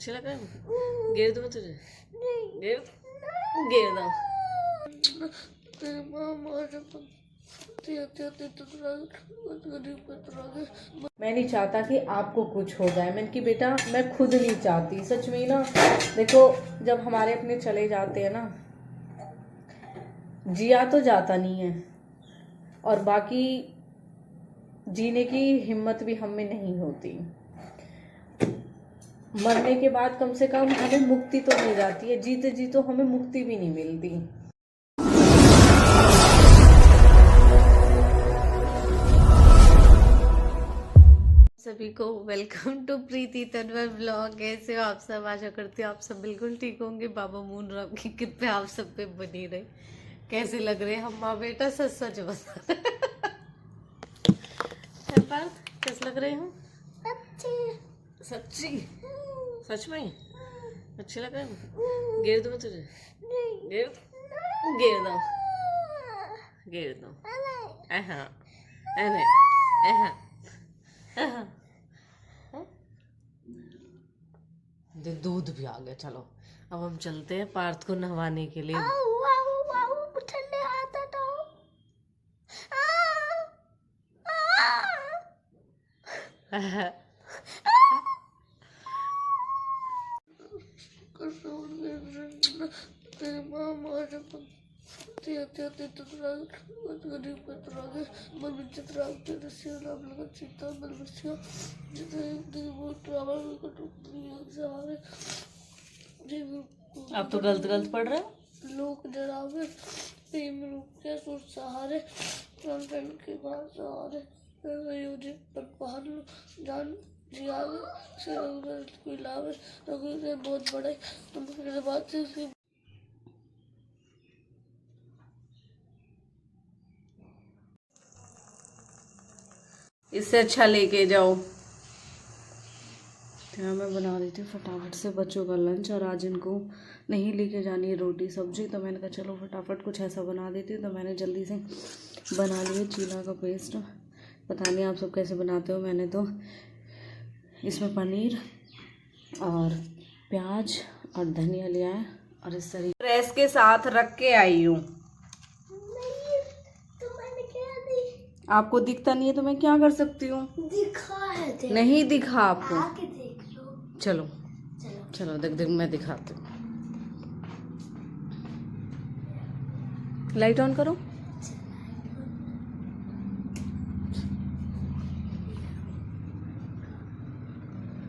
अच्छे लगा गेर दूँ तुझे गेर गेर दो मैं नहीं चाहता कि आपको कुछ हो जाए। मैंने कि बेटा मैं खुद नहीं चाहती सच में ना। देखो जब हमारे अपने चले जाते हैं ना, जिया तो जाता नहीं है और बाकी जीने की हिम्मत भी हम में नहीं होती। मरने के बाद कम से कम हमें मुक्ति तो मिल जाती है, जीते जी तो हमें मुक्ति भी नहीं मिलती। सभी को welcome to Preeti Tanwar blog. कैसे हो आप सब? आशा करती हूँ आप सब बिल्कुल ठीक होंगे। बाबा मून राम की कृपया आप सब पे बनी रहे। कैसे लग रहे हैं हम माँ बेटा? सच सच बता कैसे लग रहे हैं? सच्ची सच में अच्छे लग रहे हैं। गेर दूँ तुझे गेर गेर दो गेर दो दूध भी आ गया। चलो अब हम चलते हैं पार्थ को नहवाने के लिए। ठंडे हाथ हटाओ। आप तो गलत गलत पढ़ रहे हो। लोग डरावे के सोच सहारे के बाद सहारे पर बाहर जान कोई लावे तो बहुत बड़े बात से इससे अच्छा लेके जाओ। यहाँ मैं बना रही थी फटाफट से बच्चों का लंच, और आज इनको नहीं लेके जानी है रोटी सब्जी, तो मैंने कहा चलो फटाफट कुछ ऐसा बना देती हूँ। तो मैंने जल्दी से बना लिया चीला का पेस्ट। पता नहीं आप सब कैसे बनाते हो। मैंने तो इसमें पनीर और प्याज और धनिया लिया है और इस तरीके प्रेस के साथ रख के आई हूँ। आपको दिखता नहीं है तो मैं क्या कर सकती हूँ? दिखा है नहीं दिखा आपको? आके देख लो। चलो चलो देख देख मैं दिखाती हूँ। लाइट ऑन करो।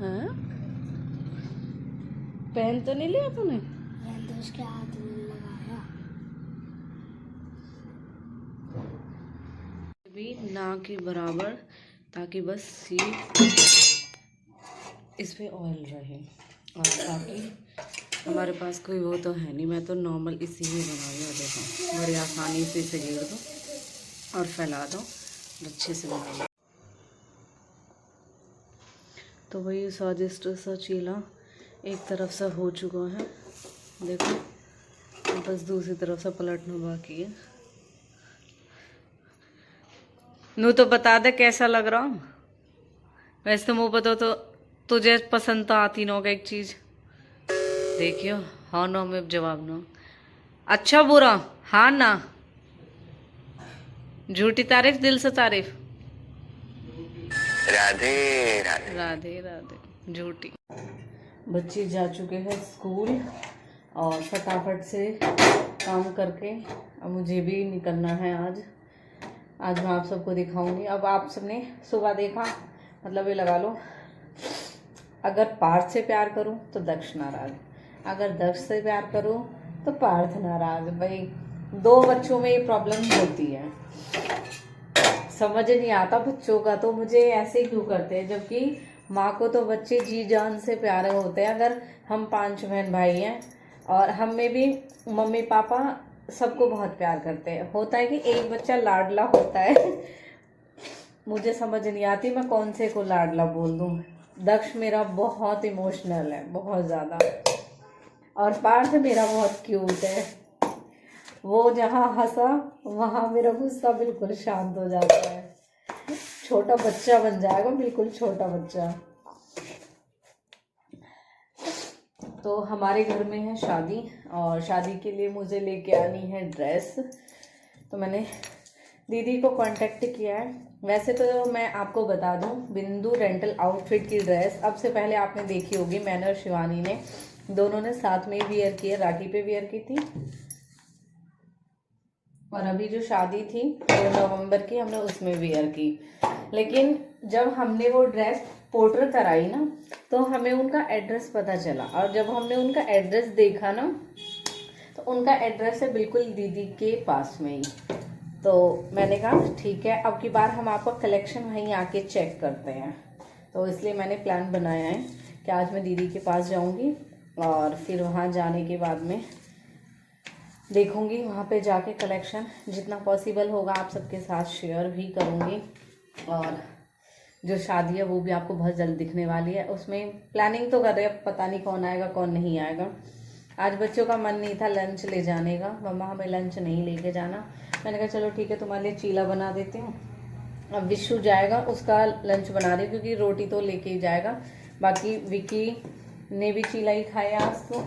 हाँ पेन तो नहीं लिया तूने? पेन तो उसके हाथ में लगाया भी ना के बराबर, ताकि बस ये इस पे ऑयल रहे। और बाकी हमारे पास कोई वो तो है नहीं, मैं तो नॉर्मल इसी में बना रही हूँ। देखो बड़ी आसानी से इसे घेर दो और फैला दो, अच्छे से बना लो। तो वही स्वादिष्ट सा चीला एक तरफ से हो चुका है, देखो बस दूसरी तरफ से पलटना बाकी है। नू तो बता दे कैसा लग रहा हूँ। वैसे तो मुँह बता तो तुझे पसंद तो आती ना होगा एक चीज़। देखियो हाँ ना में जवाब ना, अच्छा बुरा हाँ ना, झूठी तारीफ दिल से तारीफ। राधे राधे राधे राधे झूठी। बच्चे जा चुके हैं स्कूल और फटाफट से काम करके अब मुझे भी निकलना है। आज मैं आप सबको दिखाऊंगी। अब आप सबने सुबह देखा, मतलब ये लगा लो, अगर पार्थ से प्यार करूं तो दक्ष नाराज, अगर दक्ष से प्यार करूं तो पार्थ नाराज। भाई दो बच्चों में ये प्रॉब्लम होती है, समझ नहीं आता बच्चों का तो मुझे ऐसे क्यों करते हैं, जबकि माँ को तो बच्चे जी जान से प्यारे होते हैं। अगर हम 5 बहन भाई हैं और हम में भी मम्मी पापा सबको बहुत प्यार करते हैं, होता है कि एक बच्चा लाडला होता है। मुझे समझ नहीं आती मैं कौन से को लाडला बोल दूं। दक्ष मेरा बहुत इमोशनल है, बहुत ज़्यादा, और पार्थ मेरा बहुत क्यूट है। वो जहाँ हंसा वहाँ मेरा गुस्सा बिल्कुल शांत हो जाता है, छोटा बच्चा बन जाएगा, बिल्कुल छोटा बच्चा। तो हमारे घर में है शादी, और शादी के लिए मुझे लेके आनी है ड्रेस। तो मैंने दीदी को कांटेक्ट किया है। वैसे तो मैं आपको बता दूं, बिंदु रेंटल आउटफिट की ड्रेस अब से पहले आपने देखी होगी, मैंने और शिवानी ने दोनों ने साथ में वियर की है, राखी पे वियर की थी। और अभी जो शादी थी 2 नवंबर की, हमने उसमें वियर की। लेकिन जब हमने वो ड्रेस पोर्टर कराई ना, तो हमें उनका एड्रेस पता चला, और जब हमने उनका एड्रेस देखा ना, तो उनका एड्रेस है बिल्कुल दीदी के पास में ही। तो मैंने कहा ठीक है, अब की बार हम आपका कलेक्शन वहीं आके चेक करते हैं। तो इसलिए मैंने प्लान बनाया है कि आज मैं दीदी के पास जाऊंगी, और फिर वहाँ जाने के बाद में देखूंगी, वहाँ पे जाके कलेक्शन जितना पॉसिबल होगा आप सबके साथ शेयर भी करूँगी। और जो शादी है वो भी आपको बहुत जल्द दिखने वाली है। उसमें प्लानिंग तो कर रहे हैं, पता नहीं कौन आएगा कौन नहीं आएगा। आज बच्चों का मन नहीं था लंच ले जाने का, मम्मा हमें लंच नहीं लेके जाना। मैंने कहा चलो ठीक है, तुम्हारे लिए चीला बना देती हूँ। अब विशु जाएगा, उसका लंच बना रही हूँ, क्योंकि रोटी तो लेके ही जाएगा। बाकी विकी ने भी चीला ही खाया आज तो,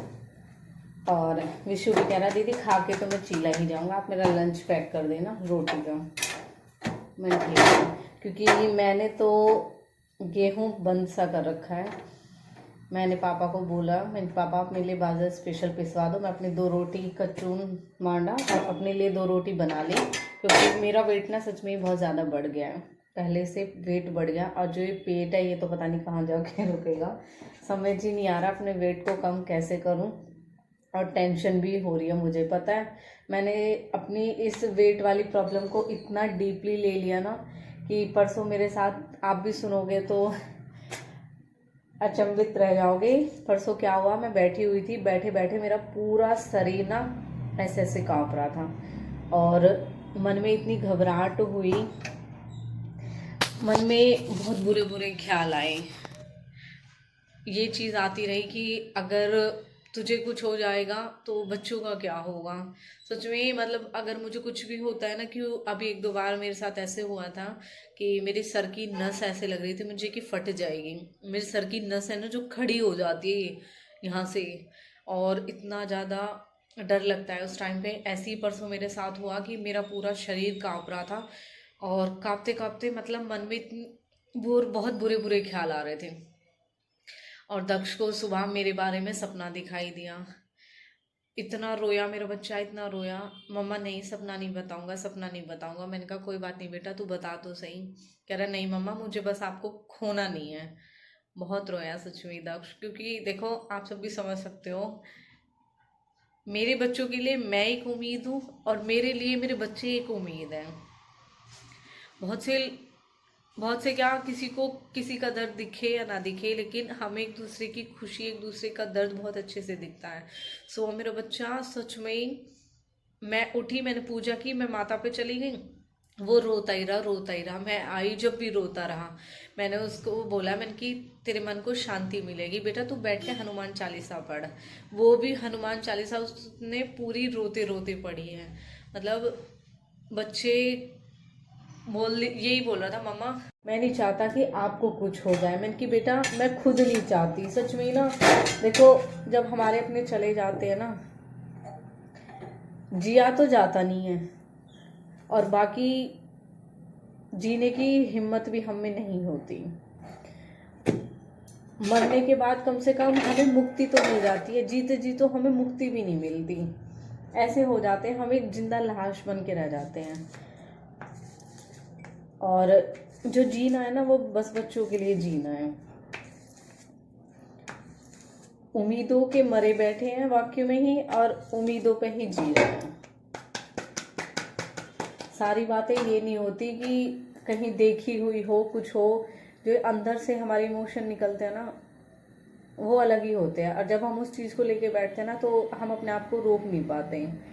और विशु भी कह रहा दीदी खा के तो मैं चीला ही जाऊँगा, आप मेरा लंच पैक कर देना रोटी का। मैं ठीक है, क्योंकि मैंने तो गेहूँ बंद सा कर रखा है। मैंने पापा को बोला, मैंने पापा आप मेरे लिए बाजरा स्पेशल पिसवा दो, मैं अपनी 2 रोटी का चून मांडा और अपने लिए 2 रोटी बना ली, क्योंकि मेरा वेट ना सच में ही बहुत ज़्यादा बढ़ गया है, पहले से वेट बढ़ गया। और जो ये पेट है ये तो पता नहीं कहाँ जाके रुकेगा, समझ ही नहीं आ रहा अपने वेट को कम कैसे करूँ। और टेंशन भी हो रही है, मुझे पता है। मैंने अपनी इस वेट वाली प्रॉब्लम को इतना डीपली ले लिया ना, कि परसों मेरे साथ आप भी सुनोगे तो अचंभित रह जाओगे। परसों क्या हुआ, मैं बैठी हुई थी, बैठे बैठे मेरा पूरा शरीर ना ऐसे ऐसे कांप रहा था, और मन में इतनी घबराहट हुई, मन में बहुत बुरे बुरे ख्याल आए। ये चीज़ आती रही कि अगर तुझे कुछ हो जाएगा तो बच्चों का क्या होगा। सच में मतलब अगर मुझे कुछ भी होता है ना, कि अभी 1-2 बार मेरे साथ ऐसे हुआ था कि मेरे सर की नस ऐसे लग रही थी मुझे कि फट जाएगी। मेरे सर की नस है ना जो खड़ी हो जाती है यहाँ से, और इतना ज़्यादा डर लगता है उस टाइम पे। ऐसे ही परसों मेरे साथ हुआ कि मेरा पूरा शरीर काँप रहा था, और काँपते काँपते मतलब मन में बहुत बुरे बुरे ख्याल आ रहे थे। और दक्ष को सुबह मेरे बारे में सपना दिखाई दिया, इतना रोया मेरा बच्चा, इतना रोया, मम्मा नहीं सपना नहीं बताऊंगा, सपना नहीं बताऊंगा। मैंने कहा कोई बात नहीं बेटा, तू बता तो सही। कह रहा नहीं मम्मा मुझे बस आपको खोना नहीं है। बहुत रोया सच में दक्ष, क्योंकि देखो आप सब भी समझ सकते हो, मेरे बच्चों के लिए मैं एक उम्मीद हूँ, और मेरे लिए मेरे बच्चे एक उम्मीद है। बहुत से बहुत से क्या, किसी को किसी का दर्द दिखे या ना दिखे, लेकिन हमें एक दूसरे की खुशी, एक दूसरे का दर्द बहुत अच्छे से दिखता है। सो मेरा बच्चा सच में ही, मैं उठी, मैंने पूजा की, मैं माता पे चली गई, वो रोता ही रहा रोता ही रहा। मैं आई जब भी रोता रहा। मैंने उसको बोला, मैंने कि तेरे मन को शांति मिलेगी बेटा, तू बैठ के हनुमान चालीसा पढ़। वो भी हनुमान चालीसा उसने पूरी रोते रोते पढ़ी है। मतलब बच्चे यही बोल रहा था मम्मा मैं नहीं चाहता कि आपको कुछ हो जाए। मैंने कि बेटा मैं खुद नहीं चाहती। सच में ना देखो, जब हमारे अपने चले जाते हैं ना, जिया तो जाता नहीं है, और बाकी जीने की हिम्मत भी हम में नहीं होती। मरने के बाद कम से कम हमें मुक्ति तो मिल जाती है, जीते जी तो हमें मुक्ति भी नहीं मिलती। ऐसे हो जाते हैं, हम एक जिंदा लाश बन के रह जाते हैं। और जो जीना है ना, वो बस बच्चों के लिए जीना है। उम्मीदों के मरे बैठे हैं वाक्य में ही, और उम्मीदों पे ही जी रहे हैं। सारी बातें ये नहीं होती कि कहीं देखी हुई हो, कुछ हो। जो अंदर से हमारे इमोशन निकलते हैं ना, वो अलग ही होते हैं। और जब हम उस चीज़ को लेके बैठते हैं ना, तो हम अपने आप को रोक नहीं पाते हैं।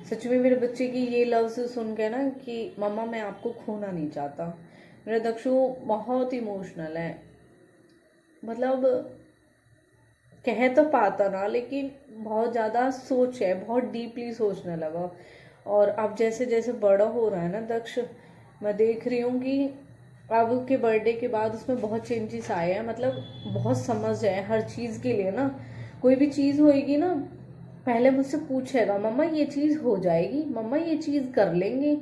सच में मेरे बच्चे की ये लफ्ज़ सुन के ना कि मम्मा मैं आपको खोना नहीं चाहता। मेरा दक्षु बहुत इमोशनल है, मतलब कह तो पाता ना, लेकिन बहुत ज़्यादा सोच है, बहुत डीपली सोचने लगा। और अब जैसे जैसे बड़ा हो रहा है ना दक्ष, मैं देख रही हूँ कि अब के बर्थडे के बाद उसमें बहुत चेंजेस आए हैं। मतलब बहुत समझ है हर चीज़ के लिए ना, कोई भी चीज़ होएगी ना, पहले मुझसे पूछेगा मम्मा ये चीज़ हो जाएगी, मम्मा ये चीज़ कर लेंगे,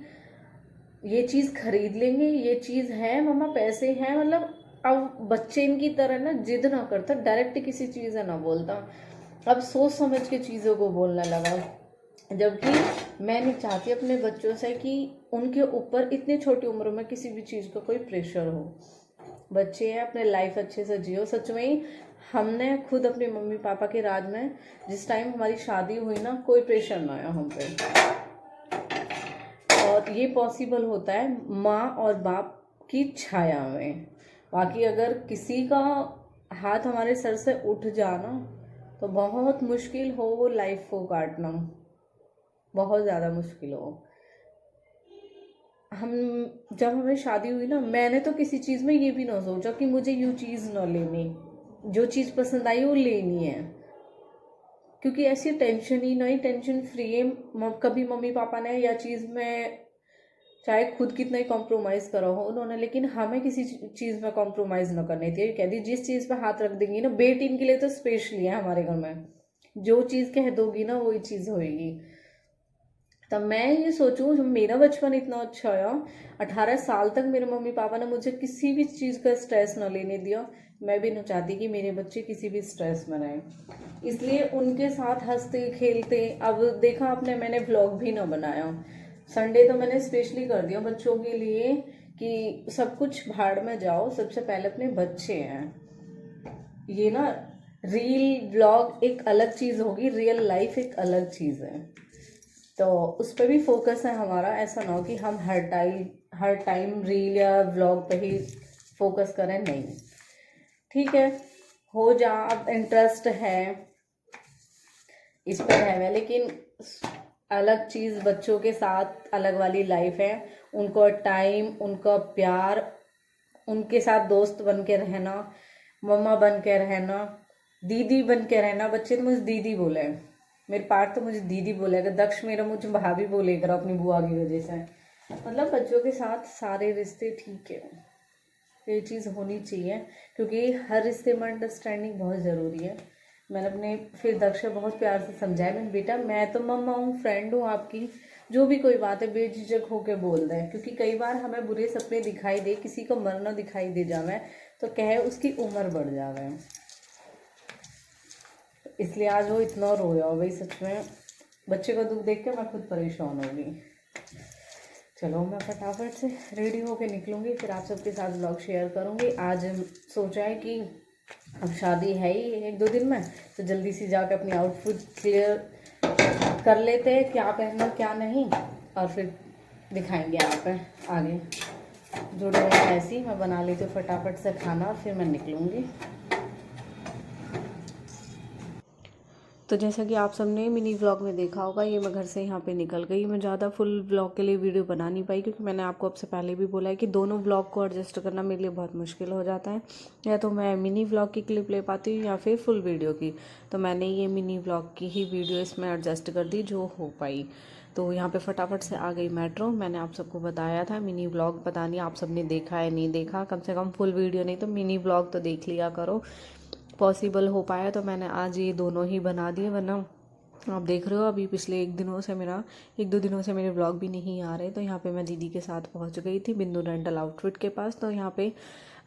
ये चीज़ खरीद लेंगे, ये चीज़ है मम्मा, पैसे हैं। मतलब अब बच्चे इनकी तरह ना जिद ना करता, डायरेक्ट किसी चीज़ है ना बोलता, अब सोच समझ के चीज़ों को बोलने लगा। जबकि मैं नहीं चाहती अपने बच्चों से कि उनके ऊपर इतनी छोटी उम्र में किसी भी चीज़ का कोई प्रेशर हो। बच्चे हैं, अपने लाइफ अच्छे से जियो। सच में ही हमने खुद अपने मम्मी पापा के राज में, जिस टाइम हमारी शादी हुई ना, कोई प्रेशर ना आया हम पे। और ये पॉसिबल होता है माँ और बाप की छाया में। बाकी अगर किसी का हाथ हमारे सर से उठ जाना तो बहुत मुश्किल हो वो लाइफ को काटना, बहुत ज़्यादा मुश्किल हो। जब हमें शादी हुई ना, मैंने तो किसी चीज़ में ये भी ना सोचा कि मुझे ये चीज़ ना लेनी, जो चीज़ पसंद आई वो लेनी है, क्योंकि ऐसी टेंशन ही नहीं, टेंशन फ्री है। कभी मम्मी पापा ने या चीज़ में चाहे खुद कितना ही कॉम्प्रोमाइज़ करा हो उन्होंने, लेकिन हमें किसी चीज़ में कॉम्प्रोमाइज़ ना करनी थी। कह दी जिस चीज़ पे हाथ रख देंगी ना, बेटी इनके लिए तो स्पेशली है हमारे घर में, जो चीज़ कह दोगी ना वही चीज़ होएगी। तब मैं ये सोचूं, जब मेरा बचपन इतना अच्छा आया, 18 साल तक मेरे मम्मी पापा ने मुझे किसी भी चीज़ का स्ट्रेस ना लेने दिया, मैं भी नहीं चाहती कि मेरे बच्चे किसी भी स्ट्रेस में रहें। इसलिए उनके साथ हंसते खेलते, अब देखा आपने मैंने व्लॉग भी ना बनाया, संडे तो मैंने स्पेशली कर दिया बच्चों के लिए कि सब कुछ भाड़ में जाओ, सबसे पहले अपने बच्चे हैं। ये ना रील व्लॉग एक अलग चीज़ होगी, रियल लाइफ एक अलग चीज़ है, तो उस पर भी फोकस है हमारा। ऐसा ना हो कि हम हर टाइम रील या व्लॉग पे ही फोकस करें, नहीं। ठीक है, हो जा, अब इंटरेस्ट है इस पर है, लेकिन अलग चीज़, बच्चों के साथ अलग वाली लाइफ है। उनको टाइम, उनका प्यार, उनके साथ दोस्त बन के रहना, मम्मा बन के रहना, दीदी बन के रहना। बच्चे तो मुझे दीदी बोले, मेरे पार्ट तो मुझे दीदी बोलेगा, दक्ष मेरा मुझे भाभी बोलेगा अपनी बुआ की वजह से। मतलब बच्चों के साथ सारे रिश्ते ठीक है, ये चीज़ होनी चाहिए, क्योंकि हर रिश्ते में अंडरस्टैंडिंग बहुत ज़रूरी है। मैंने अपने फिर दक्ष बहुत प्यार से समझाया, मैंने बेटा मैं तो मम्मा हूँ, फ्रेंड हूँ आपकी, जो भी कोई बात है बेझिझक होके बोल दें, क्योंकि कई बार हमें बुरे सपने दिखाई दे, किसी को मरना दिखाई दे जावे तो कहे उसकी उम्र बढ़ जावे, इसलिए आज वो इतना रोया हो भाई। सच में बच्चे को दुख देख के मैं खुद परेशान हो गई। चलो मैं फटाफट से रेडी होके निकलूँगी, फिर आप सबके साथ ब्लॉग शेयर करूँगी। आज सोचा है कि अब शादी है ही 1-2 दिन में, तो जल्दी से जाकर अपनी आउटफिट क्लियर कर लेते हैं, क्या पहनना क्या नहीं, और फिर दिखाएंगे आप आगे। जुड़े रहे ऐसे ही, मैं बना लेती हूँ फटाफट से खाना और फिर मैं निकलूँगी। तो जैसा कि आप सबने मिनी व्लॉग में देखा होगा, ये मैं घर से यहाँ पे निकल गई। मैं ज़्यादा फुल व्लॉग के लिए वीडियो बना नहीं पाई, क्योंकि मैंने आपको अब से पहले भी बोला है कि दोनों व्लॉग को एडजस्ट करना मेरे लिए बहुत मुश्किल हो जाता है। या तो मैं मिनी व्लॉग की क्लिप ले पाती हूँ या फिर फुल वीडियो की, तो मैंने ये मिनी व्लॉग की ही वीडियो इसमें एडजस्ट कर दी जो हो पाई। तो यहाँ पे फटाफट से आ गई मेट्रो। मैंने आप सबको बताया था मिनी व्लॉग, पता नहीं आप सबने देखा है नहीं देखा, कम से कम फुल वीडियो नहीं तो मिनी व्लॉग तो देख लिया करो। पॉसिबल हो पाया तो मैंने आज ये दोनों ही बना दिए, वरना आप देख रहे हो अभी पिछले 1-2 दिनों से मेरे व्लॉग भी नहीं आ रहे। तो यहाँ पे मैं दीदी के साथ पहुँच गई थी बिंदु डेंटल आउटफिट के पास। तो यहाँ पे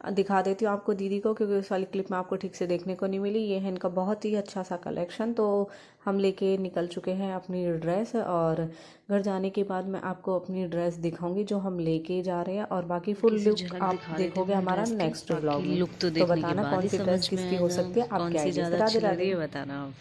दिखा देती हूँ आपको दीदी को, क्योंकि उस वाली क्लिप में आपको ठीक से देखने को नहीं मिली। ये है इनका बहुत ही अच्छा सा कलेक्शन। तो हम लेके निकल चुके हैं अपनी ड्रेस, और घर जाने के बाद मैं आपको अपनी ड्रेस दिखाऊंगी जो हम लेके जा रहे हैं, और बाकी फुल लुक आप देखोगे हमारा नेक्स्ट व्लॉग में। तो बताना कौन सी ड्रेस किसकी हो सकती है, आप क्या बताना आप।